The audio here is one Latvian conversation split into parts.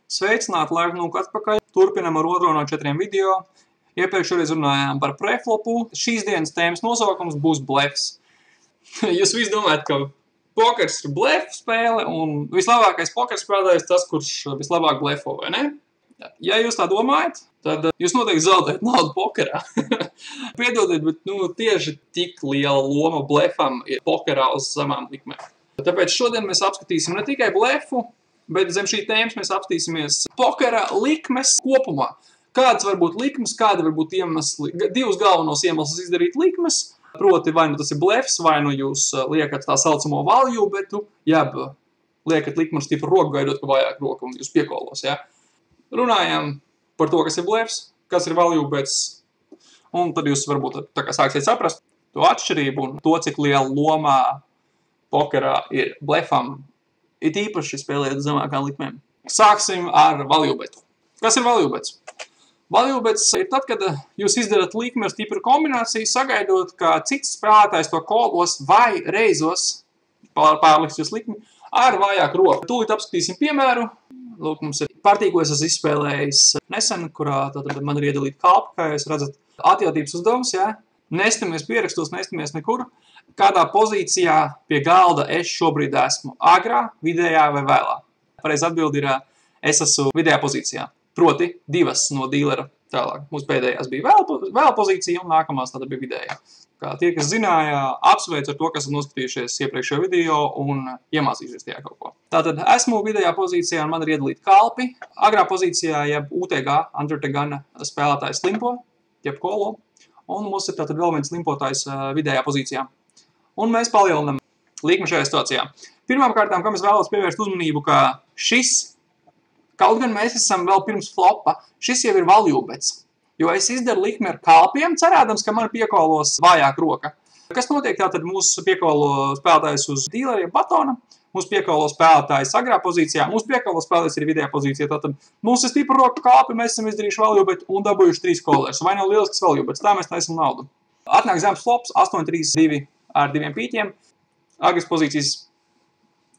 Sveicināti, laipni atpakaļ. Turpinam ar otro no 4 video. Iepriekšreiz runājām par preflopu. Šīs dienas tēmas nosaukums būs blefs. Jūs visi domājat, ka pokers ir blefu spēle un vislabākais pokers spēlētājs tas, kurš vislabāk blefo, vai ne? Ja jūs tā domājat, tad jūs noteikti zaudējat naudu pokerā. Piedodiet, bet tieši tik liela loma blefam ir pokerā uz zemām likmēm. Tāpēc šodien mēs apskatīsim ne tikai blefu, bet zem šī tēmas mēs apskatīsimies pokera likmes kopumā. Kādas var būt likmes, kādi var būt iemesli, divus galvenos iemeslus izdarīt likmes, proti vai nu tas ir blefs, vai nu jūs liekat tā saucamo value betu, jeb liekat likmu ar stipru roku, gaidot, ka vajag roku un jūs piekolos, ja? Runājam par to, kas ir blefs, kas ir value bets, un tad jūs varbūt tā kā sāksiet saprast to atšķirību un to, cik liela lomā pokerā ir blefam, it īpaši spēlējot zemākām likmēm. Sāksim ar value betu. Kas ir value bets? Value bets ir tad, kad jūs izdarat likmi ar stipru kombināciju, sagaidot, ka cits spēlētājs to kolos vai reizos pārliks jūs likmi ar vājāku roku. Tūlīt apskatīsim piemēru. Lūk, mums ir partija, ko es esmu izspēlējis nesen, kurā man ir iedalīta kalpa, kā jūs redzat, atjautības uzdevums, ja? Nestamies pierakstos, nestamies nekur. Kādā pozīcijā pie galda es šobrīd esmu? Agrā, vidējā vai vēlā? Pareiz atbildi ir, es esmu vidējā pozīcijā. Proti, divas no dīlera tālāk. Mūsu pēdējās bija vēl pozīcija un nākamās tāda bija vidējā. Kā tie, kas zināja, apsveicu ar to, kas ir noskatījušies iepriekšējo video un iemācījušies tajā kaut ko. Tātad esmu vidējā pozīcijā un man ir iedalīta kalpi. Agrā pozīcijā, jeb UTG, Under the Gun spēlētājs limpo, jeb kolo. Un mums ir tātad vēl viens limpotājs vidējā pozīcijā. Un mēs palielinam likmi šajā situācijā. Pirmām kārtām, kam es vēlos pievērst uzmanību, ka šis, kaut gan mēs esam vēl pirms flopa, šis jau ir value bets. Jo es izdaru likmi ar kalpiem, cerādams, ka man piekolos vājāk roka. Kas notiek tātad mūsu piekolo spēlētājs uz dīleriem batona, mūsu piekolo spēlētājs agrā pozīcijā, mūsu piekolo spēlētājs ir vidējā pozīcijā. Tātad mums ir stipra roka kalpi, mēs esam izdarījuši value bet un dabūjuši 3 kolers. Vai nav lielisks value bets? Tā mēs taisam naudu. Atnāk zemes flops, 8-3-2 ar 2 pīķiem. Agras pozīcijas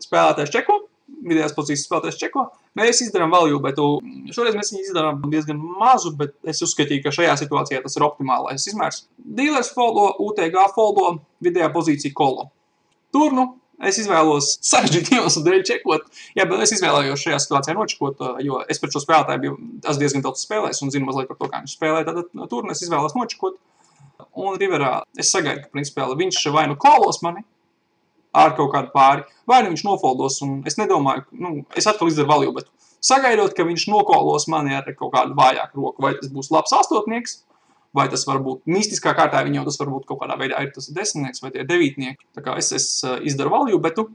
spēlētājs čeko, vidējās pozīcijas spēlētājs čeko. Mēs izdarām value betu. Šoreiz mēs viņu izdarām diezgan mazu, bet es uzskatīju, ka šajā situācijā tas ir optimālais izmērs. Dīlers foldo, UTG foldo, vidējā pozīcija kolo. Tur, es izvēlos sarežģīt iemeslu dēļ čekot. Jā, bet es izvēlējos šajā situācijā nočekot, jo es pret šo spēlētāju biju diezgan daudz spēlējis un zinu mazliet par to, kā viņš spēlē. Tad tur es izvēlos nočekot. Un riverā es sagaidu, ka principā viņš vai nu kolos mani ar kaut kādu pāri, vai nu viņš nofoldos, un es nedomāju, es atkal izdaru value betu. Sagaidot, ka viņš nokolos mani ar kaut kādu vājāku roku, vai tas būs labs astotnieks, vai tas var būt mistiskā kārtā, viņam tas var būt kaut kādā veidā ir tas desmitnieks vai tie devītnieki. Tā kā es izdaru value betu,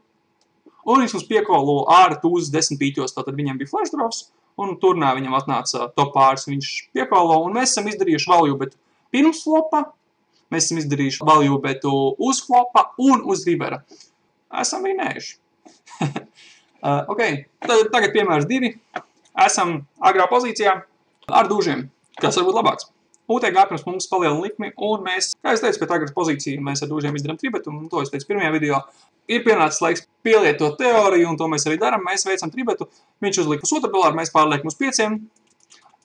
un viņš mums piekolo ar tūzes 10 pīķos, tātad viņam bija flash draws, un turnā viņam atnāca top pāris, viņš piekolo, un mēs esam izdarījuši value betu pirms flopa, mēs esam izdarījuši value betu uz flopa un uz ribera. Esam vinējuši. Ok, tagad piemērs 2. Esam agrā pozīcijā ar dūžiem, kas var būt labāks. UTG pirms mums palielina likmi, un mēs, kā es teicu, pēc agras pozīciju mēs ar dūžiem izdarām tribetu, un to es teicu pirmajā video. Ir pienācis laiks pielietot teoriju, un to mēs arī daram. Mēs veicam tribetu, viņš uzlika uz 2 dolāru, mēs pārliekam uz 5.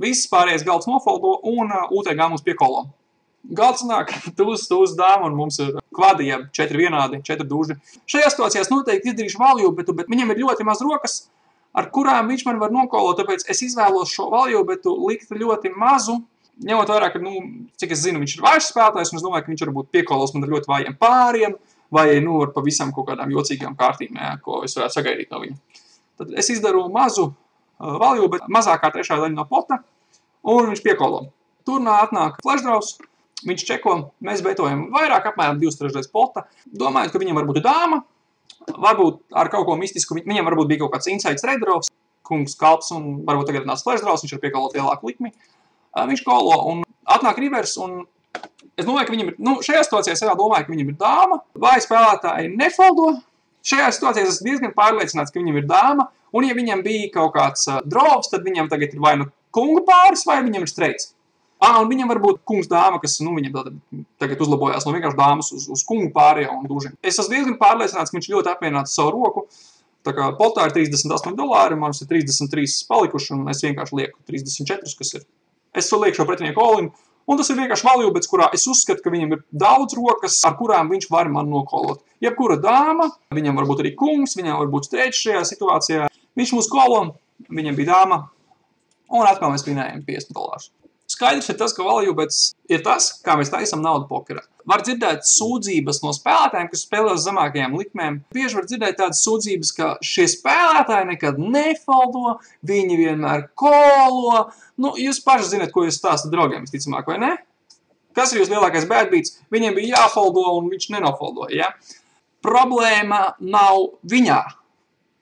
Viss pārējais galds nofoldo, un UTG mums piekolo. Galds nāk, tūs dāma, un mums ir kvadi, ja 4 vienādi, 4 dūži. Šajā situācijās noteikti izdarīšu value betu, bet viņam ir ļoti maz rokas, ar kurām viņš man var nokolot, tāpēc es izvēlos šo value betu likt ļoti mazu, ņemot vērā, ka, cik es zinu, viņš ir vājš spēlētājs, un es domāju, ka viņš varbūt piekolos man ar ļoti vājiem pāriem, vai, ar pavisam kaut kādām jocīgām kārtīm, ko es varētu sagaidīt no viņa. Tad es izdaru mazu value betu, mazākā trešā daļa no pota, un viņš piekolo. Turnā atnāk flash draws. Viņš čeko, mēs betojam vairāk, apmēram 2/3 pota. Domājot, ka viņam varbūt ir dāma, varbūt ar kaut ko mistisku, viņam varbūt bija kaut kāds insights red draws, kungs kalps un varbūt tagad nāc flash draws, viņš ir piekolot lielāku likmi. Viņš kolo un atnāk rivers un es domāju, ka viņam ir, šajā situācijā es domāju, ka viņam ir dāma, vai spēlētāji nefoldo. Šajā situācijā es esmu diezgan pārliecināts, ka viņam ir dāma, un ja viņam bija kaut kāds draws, tad viņam tagad ir vai nu kungu pāris, vai viņam ir streits. Un viņam var būt kungs dāma, kas viņam tagad uzlabojās no vienkārši dāmas uz kungu pārējā un dūžiem. Es esmu diezgan pārliecināts, ka viņš ļoti apmierināts savu roku. Tā kā potā ir $38, man ir 33 palikuši, un es vienkārši lieku 34, kas ir. Es to lieku šo pretinieku all-in, un tas ir vienkārši value bets, kurā es uzskatu, ka viņam ir daudz rokas, ar kurām viņš var man nokolot. Jebkura dāma, viņam var būt arī kungs, viņam var būt strēķis šajā situācijā. Viņš mūs kolo, viņam bija dāma, un atkal mēs vinējam $50. Skaidrs ir tas, ka value bets ir tas, kā mēs taisam naudu pokerā. Var dzirdēt sūdzības no spēlētājiem, kas spēlē uz zemākajām likmēm. Bieži var dzirdēt tādas sūdzības, ka šie spēlētāji nekad nefoldo, viņi vienmēr kolo. Nu, jūs paši zināt, ko jūs stāstat draugiem, visticamāk, vai ne? Kas ir jūs lielākais bad beats? Viņiem bija jāfoldo, un viņš nenofoldoja, ja? Problēma nav viņā,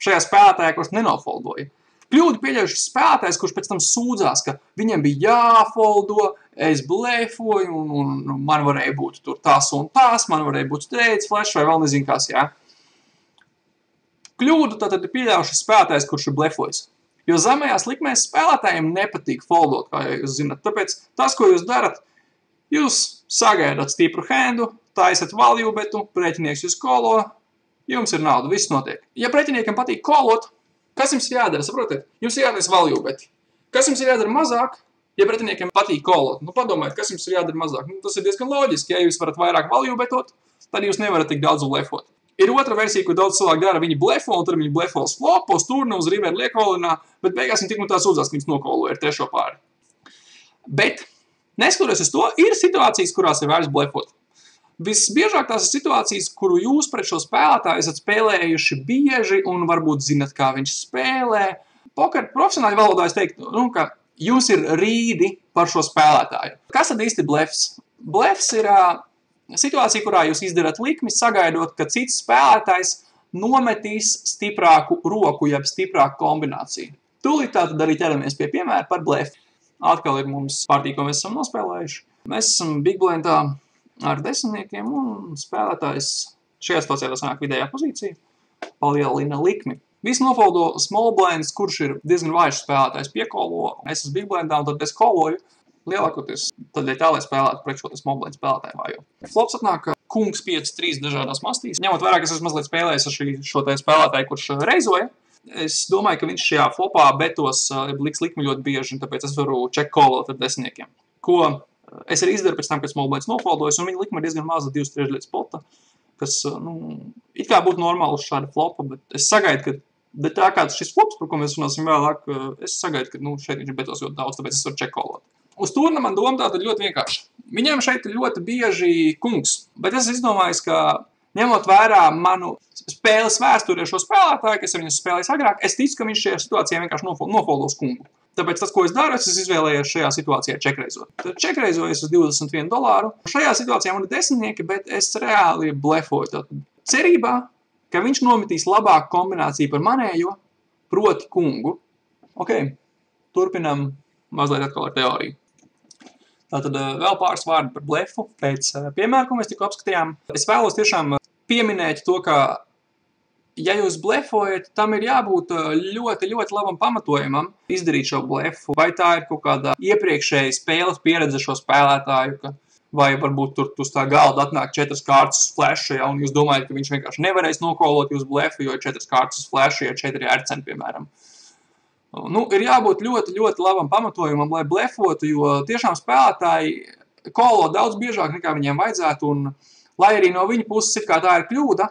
šajā spēlētājā, kurš nenofoldoja. Kļūdu pieļaujušas spēlētājs, kurš pēc tam sūdzās, ka viņam bija jāfoldo, es blefoju, un man varēja būt tur tas un tas, man varēja būt strēķis, flash vai vēl nezinu kas, jā. Kļūdu tātad ir pieļaujušas spēlētājs, kurš ir blefojis. Jo zemajās likmēs spēlētājiem nepatīk foldot, kā jūs zināt. Tāpēc tas, ko jūs darat, jūs sagaidat stipru handu, taisat value betu, pretinieks jūs kolo, jums ir nauda, viss notiek. Ja pretiniekam patīk kolot, kas jums ir jādara, saprotiet? Jums ir jādara value beti. Kas jums ir jādara mazāk, ja pretiniekiem patīk kolot? Nu, padomājiet, kas jums ir jādara mazāk. Nu, tas ir diezgan loģiski. Ja jūs varat vairāk value betot, tad jūs nevarat tik daudz blefot. Ir otra versija, ko daudz cilvēku dara. Viņi blefo, un tad viņi blefo uz flopu, uz turnu, uz riveru liekolinā, bet beigās viņi tik un tā sūdzās, ka viņas nokoloja ar trešo pāri. Bet, neskatoties uz to, ir situācijas, kurās ir vairs blefot. Visbiežāk tās ir situācijas, kuru jūs pret šo spēlētāju esat spēlējuši bieži un varbūt zinat, kā viņš spēlē. Poker profesionāļu valodā es teiktu, ka jums ir rīdi par šo spēlētāju. Kas tad īsti blefs? Blefs ir situācija, kurā jūs izdarat likmi, sagaidot, ka cits spēlētājs nometīs stiprāku roku, jeb stiprāku kombināciju. Tūlīt tātad arī ķeramies pie piemēra par blefu. Atkal ir mums partija, ko mēs esam nospēlējuši. Mēs esam big blindā ar desmitniekiem, un spēlētājs šajā situācijā sanāk vidējā pozīcija, palielina likmi. Visi nofoldo small blinds, kurš ir diezgan vājš spēlētājs piekolo, es esmu big blindā, un tad es koloju lielākoties, tad ir tā, lai spēlētu pret šo small blind spēlētāju vājo. Flops atnāk kungs 5-3 dažādās mastīs. Ņemot vērā, ka es esmu mazliet spēlējis ar šo spēlētāju, kurš reizoja, es domāju, ka viņš šajā flopā betos liks likmi ļoti bieži, un tāpēc es varu check callot ar desmitniekiem. Ko es arī izdaru pēc tam, kad small blinds nofoldojas, un viņa likuma ir diezgan maza 2/3 spota, kas, it kā būtu normāli uz šāda flopa, bet es sagaidu, ka tā kā šis flops, par ko mēs runāsim vēlāk, es sagaidu, ka šeit viņš betos ļoti daudz, tāpēc es varu check callot. Uz turna man doma tātad ļoti vienkārši. Viņam šeit ir ļoti bieži kungs, bet es izdomāju, ka ņemot vērā manu spēles vēsturi ar šo spēlētāju, kas ar viņu spēlējis agrāk, es ticu, ka viņš šajā situācijā vienkārši nofoldos kungu. Tāpēc tas, ko es daru, es izvēlējos šajā situācijā čekreizot. Tad čekreizoju uz $21. Šajā situācijā man ir desmitnieki, bet es reāli blefoju. Tad cerībā, ka viņš nometīs labāku kombināciju par manējo, proti kungu. Ok, turpinam mazliet atkal ar teoriju. Tātad vēl pāris vārdi par blefu pēc piemēra, ko mēs tikko apskatījām. Es vēlos tiešām pieminēt to, ka ja jūs blefojat, tam ir jābūt ļoti, ļoti labam pamatojumam izdarīt šo blefu. Vai tā ir kaut kāda iepriekšēja spēles pieredze šo spēlētāju, vai varbūt tur uz tā galda atnāk 4 kārtas uz flasha, un jūs domājat, ka viņš vienkārši nevarēs nokolot jūs blefu, jo ir 4 kārtas uz flasha, ja 4 ērceni, piemēram. Ir jābūt ļoti, ļoti labam pamatojumam, lai blefotu, jo tiešām spēlētāji kolo daudz biežāk nekā viņiem vajadzētu, un lai arī no viņa puses ir kā tā ir kļūda,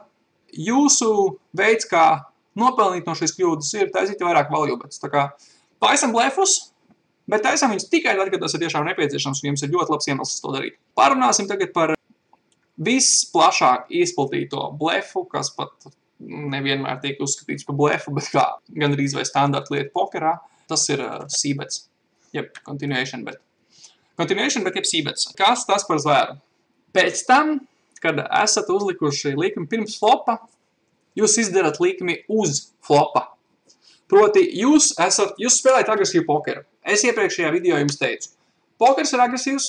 jūsu veids, kā nopelnīt no šīs kļūdas, ir taisīt vairāk value betus. Tā kā taisam blefus, bet taisam viņus tikai tad, kad tas ir tiešām nepieciešams, un jums ir ļoti labs iemesls to darīt. Parunāsim tagad par visplašāk izplatīto blefu, kas pat nevienmēr tiek uzskatīts par blefu, bet kā gandrīz vai standarta lieta pokerā. Tas ir c-bets, jeb continuation bet. Continuation bet jeb c-bets. Kas tas par zvēru? Pēc tam, kad esat uzlikuši likmi pirms flopa, jūs izdarat likmi uz flopa. Proti, jūs spēlējat agresīvu pokeru. Es iepriekšējā video jums teicu, pokers ir agresīvs,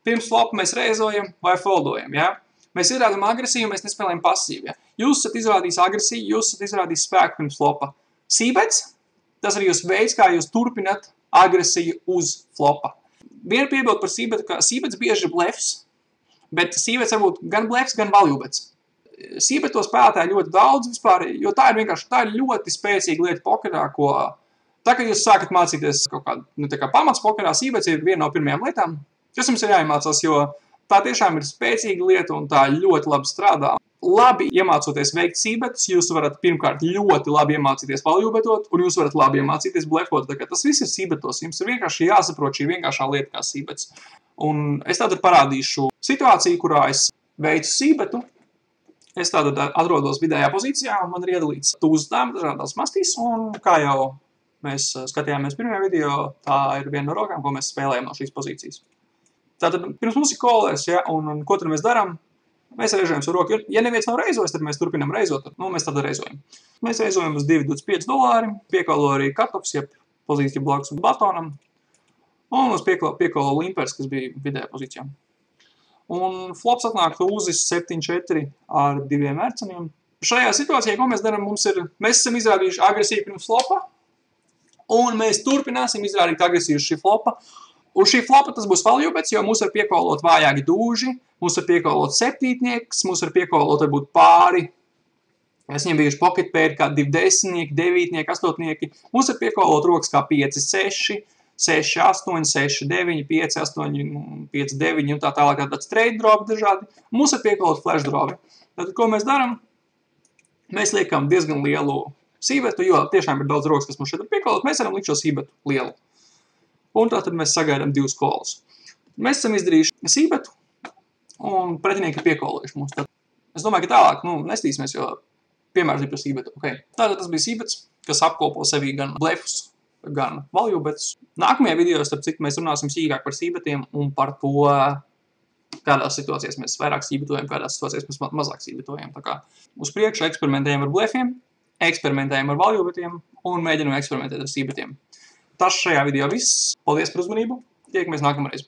pirms flopa mēs reizojam vai foldojam, ja? Mēs izrādām agresīvu, mēs nespēlējam pasīvi, ja? Jūs esat izrādījis agresīvu, jūs esat izrādījis spēku pirms flopa. C-bets, tas ir jūs veids, kā jūs turpināt agresiju uz flopa. Vienu piebildu par c-betu, ka c-bets bieži ir blefs, bet c-bets var būt gan blefs, gan value bets. Sībeto spēlētāji ļoti daudz vispār, jo tā ir ļoti spēcīga lieta pokerā, ko tā, kad jūs sākat mācīties kaut kādu pamats pokerā, sībets ir viena no pirmajām lietām, kas jums ir jāiemācās, jo tā tiešām ir spēcīga lieta un tā ļoti labi strādā. Labi iemācoties veikt sībetus, jūs varat pirmkārt ļoti labi iemācīties valjūbetot, un jūs varat labi iemācīties blefot. Tas viss ir sībetos. Jums ir vienkārši jāsaprot šī vienkāršā lieta kā sībets. Un es tātad parādīšu situāciju, kurā es veicu sībetu. Es tātad atrodos vidējā pozīcijā, un man ir iedalīts tūzdām dažādās mastīs, un kā jau mēs skatījāmies pirmajā video, tā ir viena no rokām, ko mēs spēlējam no šīs pozīcijas. Tātad pirms mums ir kolēs, ja, un ko tad mēs darām? Mēs reizojam savu roku. Ja neviens nav reizojis, tad mēs turpinām reizot. Mēs tad reizojam. Mēs reizojam uz $2,25, piekalo arī cut-offs, jeb pozīcija blakus batonam, un uz piekalo limpers, kas bija vidējā pozīcijā. Un flops atnāk uzis 7-4 ar 2 mērceniem. Šajā situācijā, ko mēs darām, mēs esam izrādījuši agresīvu pirms flopa, un mēs turpināsim izrādīt agresīvu šī flopa. Uz šī flopa tas būs valjūbets, jo mūs var piekolot vājāki dūži, mūs var piekolot septītnieks, mūs var piekolot varbūt pāri. Es viņam bijuši pocket pair kā 2 desmitnieki, 9, 8. Mūs var piekolot rokas kā 5, 6, 6, 8, 6, 9, 5, 8, 5, 9 un tā tālāk tāda straight drop dažādi. Mūs var piekolot flash dropi. Tātad, ko mēs darām? Mēs liekam diezgan lielu sībetu, jo tiešām ir daudz rokas, kas mums šeit ir piekolot. Mēs varam likt šo sībetu lielu. Un tātad mēs sagaidām 2 kolus. Mēs esam izdarījuši sībetu, un pretinieki ir piekolojuši mums. Es domāju, ka tālāk nestīsimies, jo piemērs ir par sībetu. Okay. Tātad tas bija sībets, kas apkopo sevī gan blefus, gan valjūbetus. Nākamajā video, starp citu, mēs runāsim sīkāk par sībetiem un par to, kādās situācijās mēs vairāk sībetojam, kādās situācijās mēs mazāk sībetojam. Tā kā uz priekšu eksperimentējam ar blefiem, eksperimentējam ar valjūbetiem un mēģinam eksperimentēt ar sībetiem. Tas šajā video viss. Paldies par uzmanību. Tiekamies nākamreiz.